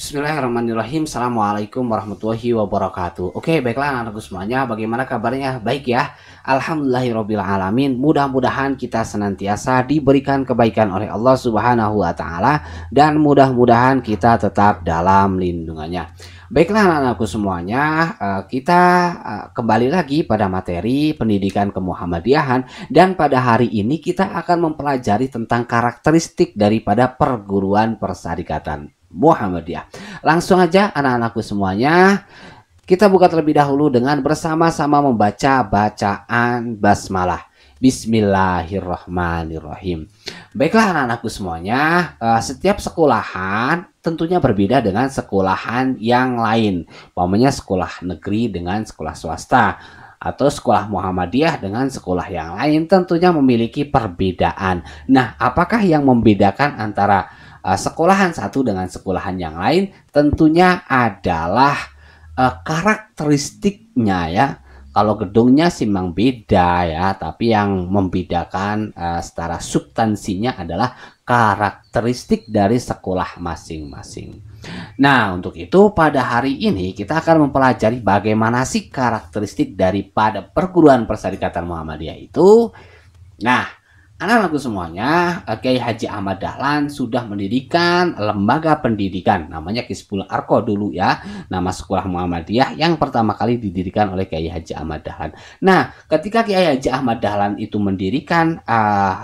Bismillahirrahmanirrahim. Assalamualaikum warahmatullahi wabarakatuh. Oke, baiklah anak-anakku semuanya. Bagaimana kabarnya? Baik ya. Alhamdulillahirrabbilalamin. Mudah-mudahan kita senantiasa diberikan kebaikan oleh Allah Subhanahu wa taala dan mudah-mudahan kita tetap dalam lindungannya. Baiklah anak-anakku semuanya, kita kembali lagi pada materi pendidikan kemuhammadiyahan dan pada hari ini kita akan mempelajari tentang karakteristik daripada perguruan persyarikatan Muhammadiyah. Langsung aja anak-anakku semuanya, kita buka terlebih dahulu dengan bersama-sama membaca bacaan basmalah. Bismillahirrahmanirrahim. Baiklah anak-anakku semuanya, setiap sekolahan tentunya berbeda dengan sekolahan yang lain. Umpamanya sekolah negeri dengan sekolah swasta atau sekolah Muhammadiyah dengan sekolah yang lain tentunya memiliki perbedaan. Nah, apakah yang membedakan antara sekolahan satu dengan sekolahan yang lain? Tentunya adalah karakteristiknya ya. Kalau gedungnya sih memang beda ya, tapi yang membedakan secara substansinya adalah karakteristik dari sekolah masing-masing. Nah, untuk itu pada hari ini kita akan mempelajari bagaimana sih karakteristik daripada perguruan persyarikatan Muhammadiyah itu. Nah, anak-anakku semuanya, Kiai Haji Ahmad Dahlan sudah mendirikan lembaga pendidikan namanya Kisbul Arko dulu ya, nama sekolah Muhammadiyah yang pertama kali didirikan oleh Kiai Haji Ahmad Dahlan. Nah, ketika Kiai Haji Ahmad Dahlan itu mendirikan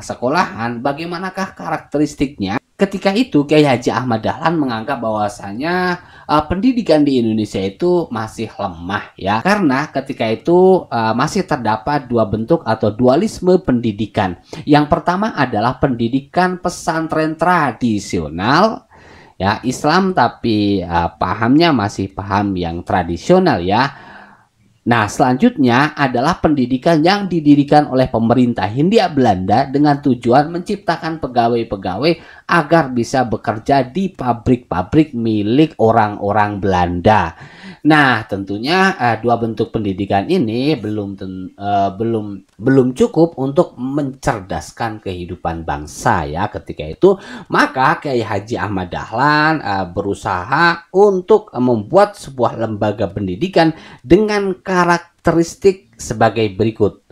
sekolahan, bagaimanakah karakteristiknya? Ketika itu Kiai Haji Ahmad Dahlan menganggap bahwasanya pendidikan di Indonesia itu masih lemah ya, karena ketika itu masih terdapat dua bentuk atau dualisme pendidikan. Yang pertama adalah pendidikan pesantren tradisional ya, Islam tapi pahamnya masih paham yang tradisional ya. Nah, selanjutnya adalah pendidikan yang didirikan oleh pemerintah Hindia Belanda dengan tujuan menciptakan pegawai-pegawai agar bisa bekerja di pabrik-pabrik milik orang-orang Belanda. Nah, tentunya dua bentuk pendidikan ini belum cukup untuk mencerdaskan kehidupan bangsa ya ketika itu. Maka Kiai Haji Ahmad Dahlan berusaha untuk membuat sebuah lembaga pendidikan dengan karakteristik sebagai berikut.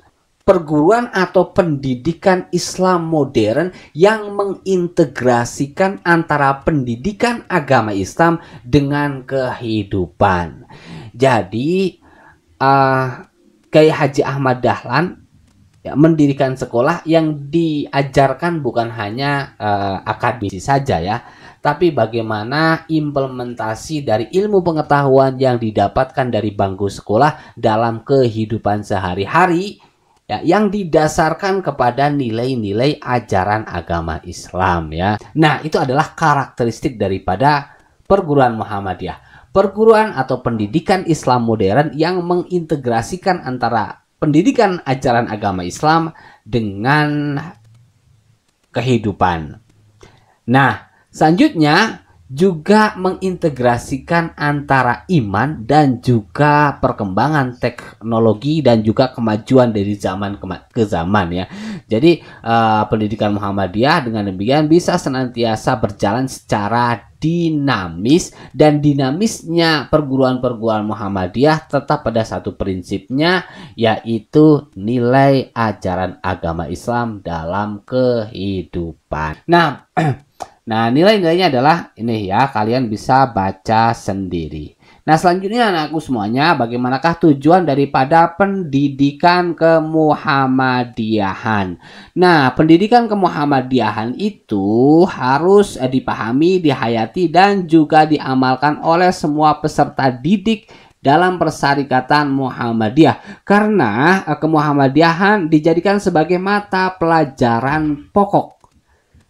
Perguruan atau pendidikan Islam modern yang mengintegrasikan antara pendidikan agama Islam dengan kehidupan. Jadi Kiai Haji Ahmad Dahlan ya, mendirikan sekolah yang diajarkan bukan hanya akademisi saja ya, tapi bagaimana implementasi dari ilmu pengetahuan yang didapatkan dari bangku sekolah dalam kehidupan sehari-hari ya, yang didasarkan kepada nilai-nilai ajaran agama Islam ya. Nah, itu adalah karakteristik daripada perguruan Muhammadiyah. Perguruan atau pendidikan Islam modern yang mengintegrasikan antara pendidikan ajaran agama Islam dengan kehidupan. Nah, selanjutnya juga mengintegrasikan antara iman dan juga perkembangan teknologi dan juga kemajuan dari zaman ke zaman ya. Jadi pendidikan Muhammadiyah dengan demikian bisa senantiasa berjalan secara dinamis, dan dinamisnya perguruan-perguruan Muhammadiyah tetap pada satu prinsipnya, yaitu nilai ajaran agama Islam dalam kehidupan. Nah, nilai-nilainya adalah ini ya, kalian bisa baca sendiri. Nah, selanjutnya anakku semuanya, bagaimanakah tujuan daripada pendidikan kemuhammadiyahan? Nah, pendidikan kemuhammadiyahan itu harus dipahami, dihayati, dan juga diamalkan oleh semua peserta didik dalam persyarikatan Muhammadiyah. Karena kemuhammadiyahan dijadikan sebagai mata pelajaran pokok.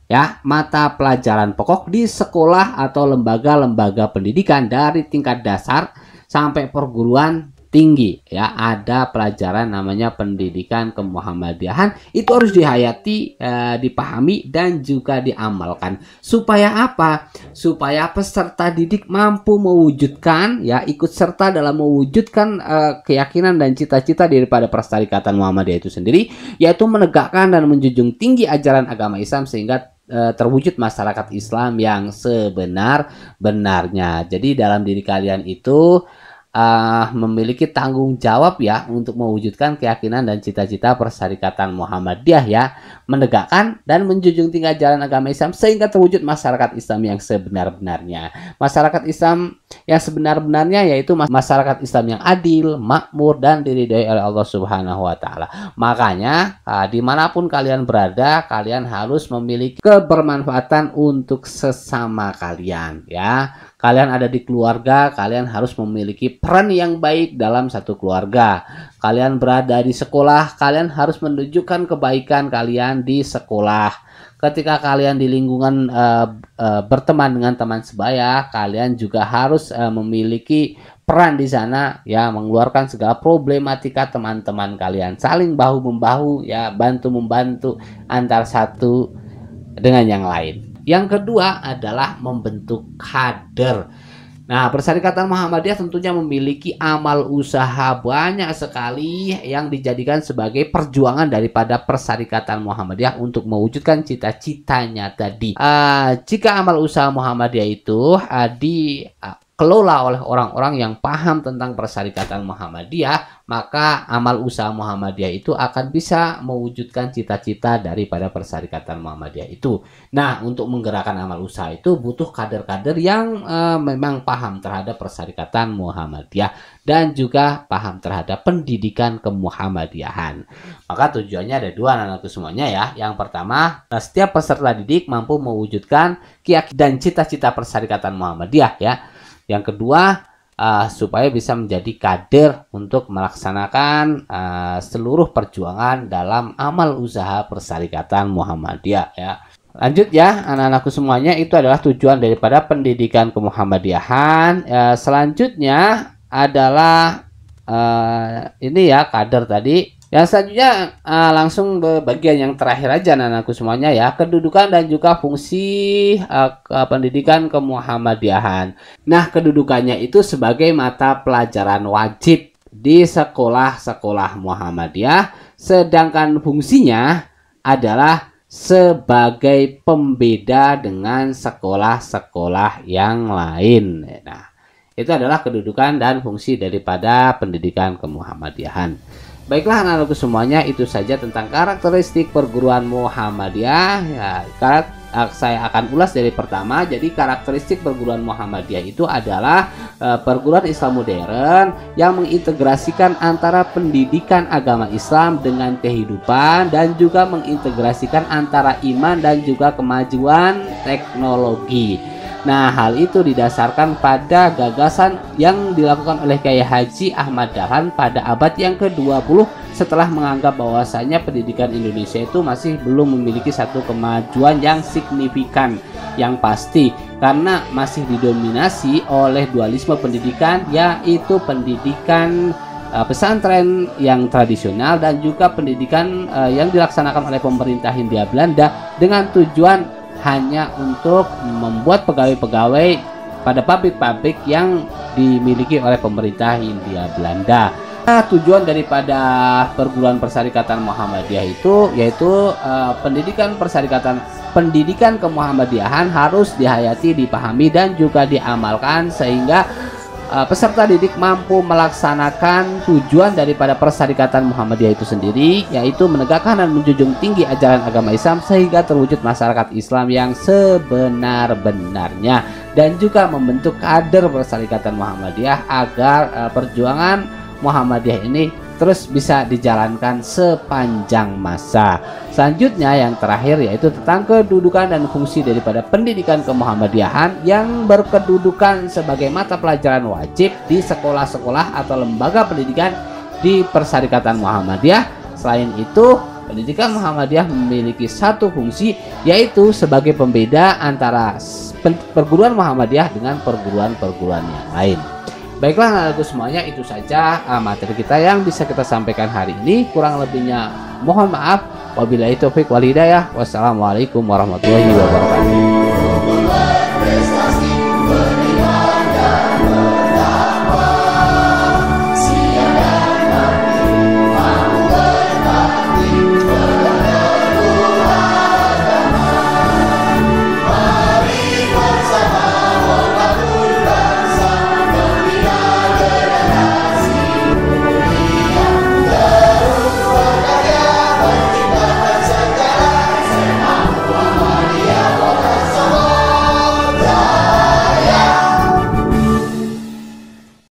Ya, mata pelajaran pokok di sekolah atau lembaga-lembaga pendidikan dari tingkat dasar sampai perguruan tinggi ya, ada pelajaran namanya pendidikan kemuhammadiyahan. Itu harus dihayati, dipahami, dan juga diamalkan. Supaya apa? Supaya peserta didik mampu mewujudkan ya, ikut serta dalam mewujudkan keyakinan dan cita-cita daripada persyarikatan Muhammadiyah itu sendiri, yaitu menegakkan dan menjunjung tinggi ajaran agama Islam sehingga terwujud masyarakat Islam yang sebenar-benarnya. Jadi dalam diri kalian itu memiliki tanggung jawab ya untuk mewujudkan keyakinan dan cita-cita Persyarikatan Muhammadiyah ya, menegakkan dan menjunjung tinggi ajaran agama Islam sehingga terwujud masyarakat Islam yang sebenar-benarnya. Masyarakat Islam yang sebenar-benarnya yaitu masyarakat Islam yang adil, makmur, dan diridhoi oleh Allah Subhanahu wa Ta'ala. Makanya dimanapun kalian berada, kalian harus memiliki kebermanfaatan untuk sesama kalian ya. Kalian ada di keluarga, kalian harus memiliki peran yang baik dalam satu keluarga. Kalian berada di sekolah, kalian harus menunjukkan kebaikan kalian di sekolah. Ketika kalian di lingkungan berteman dengan teman sebaya, kalian juga harus memiliki peran di sana ya, mengeluarkan segala problematika teman-teman kalian, saling bahu membahu ya, bantu membantu antar satu dengan yang lain. Yang kedua adalah membentuk kader. Nah, Persyarikatan Muhammadiyah tentunya memiliki amal usaha banyak sekali yang dijadikan sebagai perjuangan daripada Persyarikatan Muhammadiyah untuk mewujudkan cita-citanya tadi. Jika amal usaha Muhammadiyah itu dikelola oleh orang-orang yang paham tentang Persyarikatan Muhammadiyah, maka amal usaha Muhammadiyah itu akan bisa mewujudkan cita-cita daripada Persyarikatan Muhammadiyah itu. Nah, untuk menggerakkan amal usaha itu butuh kader-kader yang memang paham terhadap Persyarikatan Muhammadiyah dan juga paham terhadap pendidikan kemuhammadiyahan. Maka tujuannya ada dua anak-anakku semuanya ya. Yang pertama, setiap peserta didik mampu mewujudkan keyakinan dan cita-cita Persyarikatan Muhammadiyah ya. Yang kedua, supaya bisa menjadi kader untuk melaksanakan seluruh perjuangan dalam amal usaha Persyarikatan Muhammadiyah ya. Lanjut ya anak-anakku semuanya, itu adalah tujuan daripada pendidikan kemuhammadiyahan. Selanjutnya adalah ini ya, kader tadi. Yang selanjutnya langsung ke bagian yang terakhir aja anak-anakku semuanya ya, kedudukan dan juga fungsi pendidikan kemuhammadiyahan. Nah, kedudukannya itu sebagai mata pelajaran wajib di sekolah-sekolah Muhammadiyah, sedangkan fungsinya adalah sebagai pembeda dengan sekolah-sekolah yang lain. Nah, itu adalah kedudukan dan fungsi daripada pendidikan kemuhammadiyahan. Baiklah anak-anakku semuanya, itu saja tentang karakteristik perguruan Muhammadiyah ya. Saya akan ulas dari pertama. Jadi karakteristik perguruan Muhammadiyah itu adalah perguruan Islam modern yang mengintegrasikan antara pendidikan agama Islam dengan kehidupan dan juga mengintegrasikan antara iman dan juga kemajuan teknologi. Nah, hal itu didasarkan pada gagasan yang dilakukan oleh Kiai Haji Ahmad Dahlan pada abad yang ke-20 setelah menganggap bahwasanya pendidikan Indonesia itu masih belum memiliki satu kemajuan yang signifikan yang pasti karena masih didominasi oleh dualisme pendidikan, yaitu pendidikan pesantren yang tradisional dan juga pendidikan yang dilaksanakan oleh pemerintah Hindia Belanda dengan tujuan hanya untuk membuat pegawai-pegawai pada pabrik-pabrik yang dimiliki oleh pemerintah Hindia Belanda. Nah, tujuan daripada perguruan Persyarikatan Muhammadiyah itu yaitu pendidikan kemuhammadiyahan harus dihayati, dipahami dan juga diamalkan sehingga peserta didik mampu melaksanakan tujuan daripada Persyarikatan Muhammadiyah itu sendiri, yaitu menegakkan dan menjunjung tinggi ajaran agama Islam sehingga terwujud masyarakat Islam yang sebenar-benarnya dan juga membentuk kader Persyarikatan Muhammadiyah agar perjuangan Muhammadiyah ini terus bisa dijalankan sepanjang masa. Selanjutnya yang terakhir yaitu tentang kedudukan dan fungsi daripada pendidikan kemuhammadiyahan yang berkedudukan sebagai mata pelajaran wajib di sekolah-sekolah atau lembaga pendidikan di Persyarikatan Muhammadiyah. Selain itu, pendidikan Muhammadiyah memiliki satu fungsi yaitu sebagai pembeda antara perguruan Muhammadiyah dengan perguruan-perguruan yang lain. Baiklah anak-anakku semuanya, itu saja materi kita yang bisa kita sampaikan hari ini. Kurang lebihnya mohon maaf. Wabillahi taufik wal hidayah. Wassalamualaikum warahmatullahi wabarakatuh.